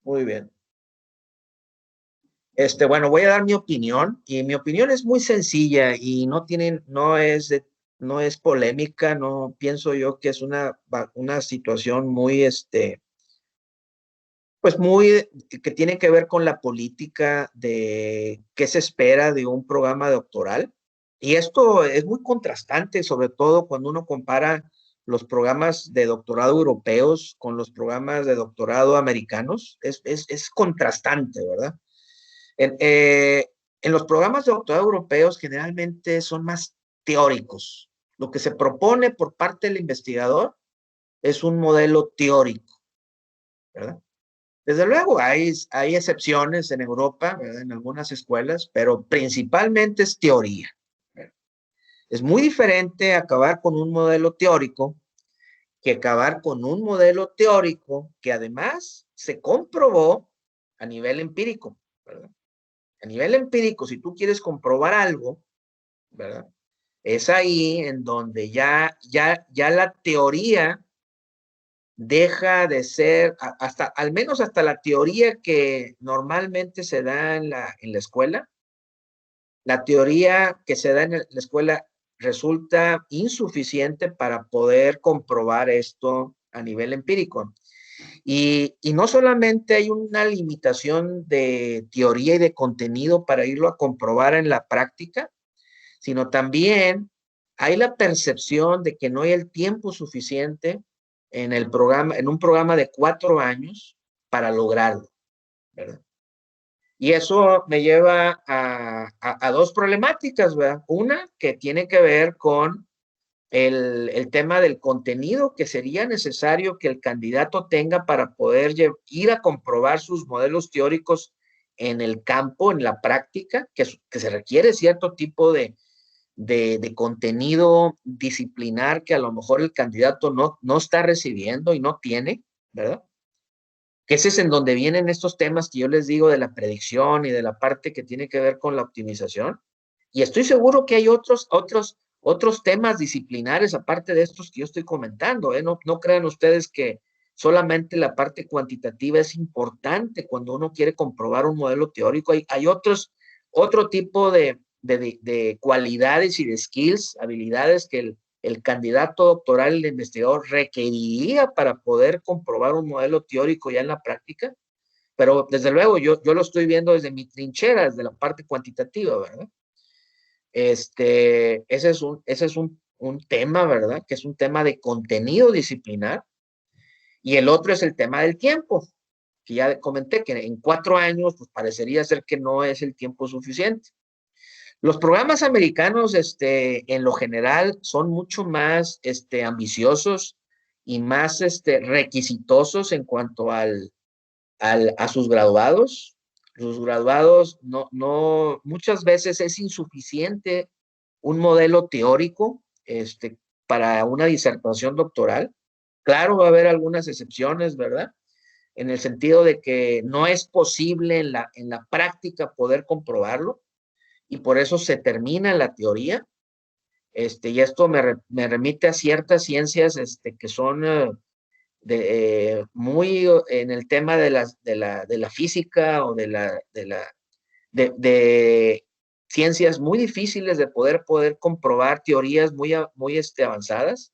Muy bien. Bueno, voy a dar mi opinión y mi opinión es muy sencilla y no es polémica, no pienso yo que es una situación muy, pues muy, que tiene que ver con la política de qué se espera de un programa doctoral. Y esto es muy contrastante, sobre todo cuando uno compara los programas de doctorado europeos con los programas de doctorado americanos. Es contrastante, ¿verdad? En, eh, en los programas de doctorado europeos generalmente son más teóricos. Lo que se propone por parte del investigador es un modelo teórico, ¿verdad? Desde luego, hay excepciones en Europa, ¿verdad? En algunas escuelas, pero principalmente es teoría. ¿Verdad? Es muy diferente acabar con un modelo teórico que acabar con un modelo teórico que además se comprobó a nivel empírico, ¿verdad? A nivel empírico, si tú quieres comprobar algo, ¿verdad? Es ahí en donde ya la teoría deja de ser, al menos hasta la teoría que normalmente se da en la escuela, la teoría que se da en la escuela resulta insuficiente para poder comprobar esto a nivel empírico. Y no solamente hay una limitación de teoría y de contenido para irlo a comprobar en la práctica, sino también hay la percepción de que no hay el tiempo suficiente en un programa de 4 años para lograrlo, ¿verdad? Y eso me lleva a dos problemáticas, ¿verdad? Una que tiene que ver con el tema del contenido que sería necesario que el candidato tenga para poder ir a comprobar sus modelos teóricos en el campo, en la práctica, que se requiere cierto tipo de contenido disciplinar que a lo mejor el candidato no está recibiendo y no tiene, ¿verdad? Que ese es en donde vienen estos temas que yo les digo de la predicción y de la parte que tiene que ver con la optimización. Y estoy seguro que hay otros temas disciplinares aparte de estos que yo estoy comentando, ¿eh? No crean ustedes que solamente la parte cuantitativa es importante cuando uno quiere comprobar un modelo teórico. Hay otro tipo de cualidades y de skills, habilidades que el candidato doctoral, el investigador, requeriría para poder comprobar un modelo teórico ya en la práctica, pero desde luego yo lo estoy viendo desde mi trinchera, desde la parte cuantitativa, ¿verdad? Ese es un tema, ¿verdad? Que es un tema de contenido disciplinar, y el otro es el tema del tiempo, que ya comenté que en 4 años pues parecería ser que no es el tiempo suficiente. Los programas americanos, en lo general, son mucho más, ambiciosos y más, requisitosos en cuanto a sus graduados. Sus graduados muchas veces es insuficiente un modelo teórico, para una disertación doctoral. Claro, va a haber algunas excepciones, ¿verdad? En el sentido de que no es posible en la práctica poder comprobarlo y por eso se termina la teoría. Y esto me remite a ciertas ciencias, que son muy en el tema de la física o de ciencias muy difíciles de poder comprobar teorías muy avanzadas,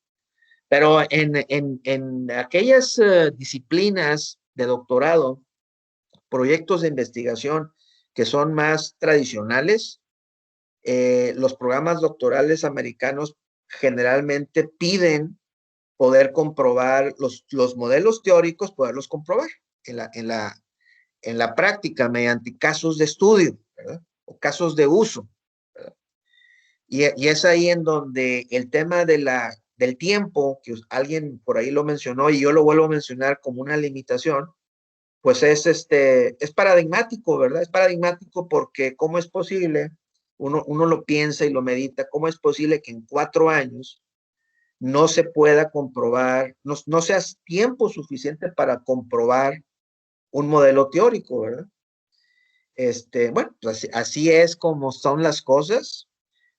pero en aquellas disciplinas de doctorado, proyectos de investigación que son más tradicionales, los programas doctorales americanos generalmente piden poder comprobar los modelos teóricos, poderlos comprobar en la práctica mediante casos de estudio, ¿verdad? O casos de uso, ¿verdad? Y es ahí en donde el tema del tiempo, que alguien por ahí lo mencionó y yo lo vuelvo a mencionar como una limitación, pues es paradigmático, ¿verdad? Es paradigmático porque ¿cómo es posible? Uno lo piensa y lo medita, ¿cómo es posible que en 4 años no se pueda comprobar, no sea tiempo suficiente para comprobar un modelo teórico, ¿verdad? Bueno, pues así es como son las cosas,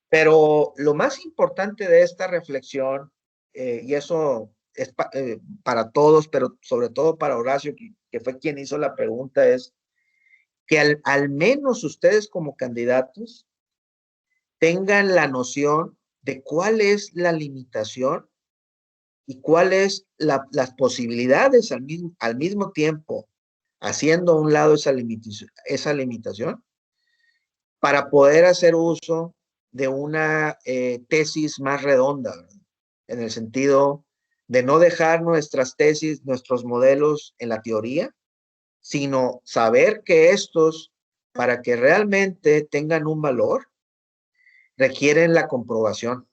pero lo más importante de esta reflexión, y eso para todos, pero sobre todo para Horacio, que fue quien hizo la pregunta, es que al menos ustedes como candidatos tengan la noción de cuál es la limitación y cuáles las posibilidades al mismo tiempo, haciendo a un lado esa limitación para poder hacer uso de una tesis más redonda, ¿verdad? En el sentido de no dejar nuestras tesis, nuestros modelos en la teoría, sino saber que estos, para que realmente tengan un valor, requieren la comprobación,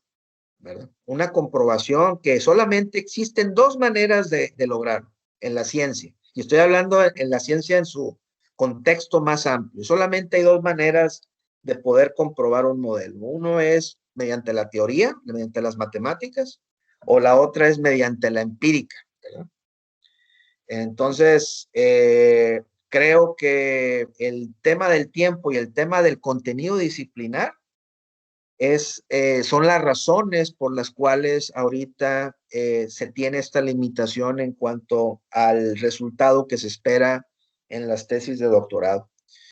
¿verdad? Una comprobación que solamente existen dos maneras de lograr en la ciencia. Y estoy hablando en la ciencia en su contexto más amplio. Solamente hay dos maneras de poder comprobar un modelo. Uno es mediante la teoría, mediante las matemáticas, o la otra es mediante la empírica, ¿verdad? Entonces, creo que el tema del tiempo y el tema del contenido disciplinar son las razones por las cuales ahorita se tiene esta limitación en cuanto al resultado que se espera en las tesis de doctorado.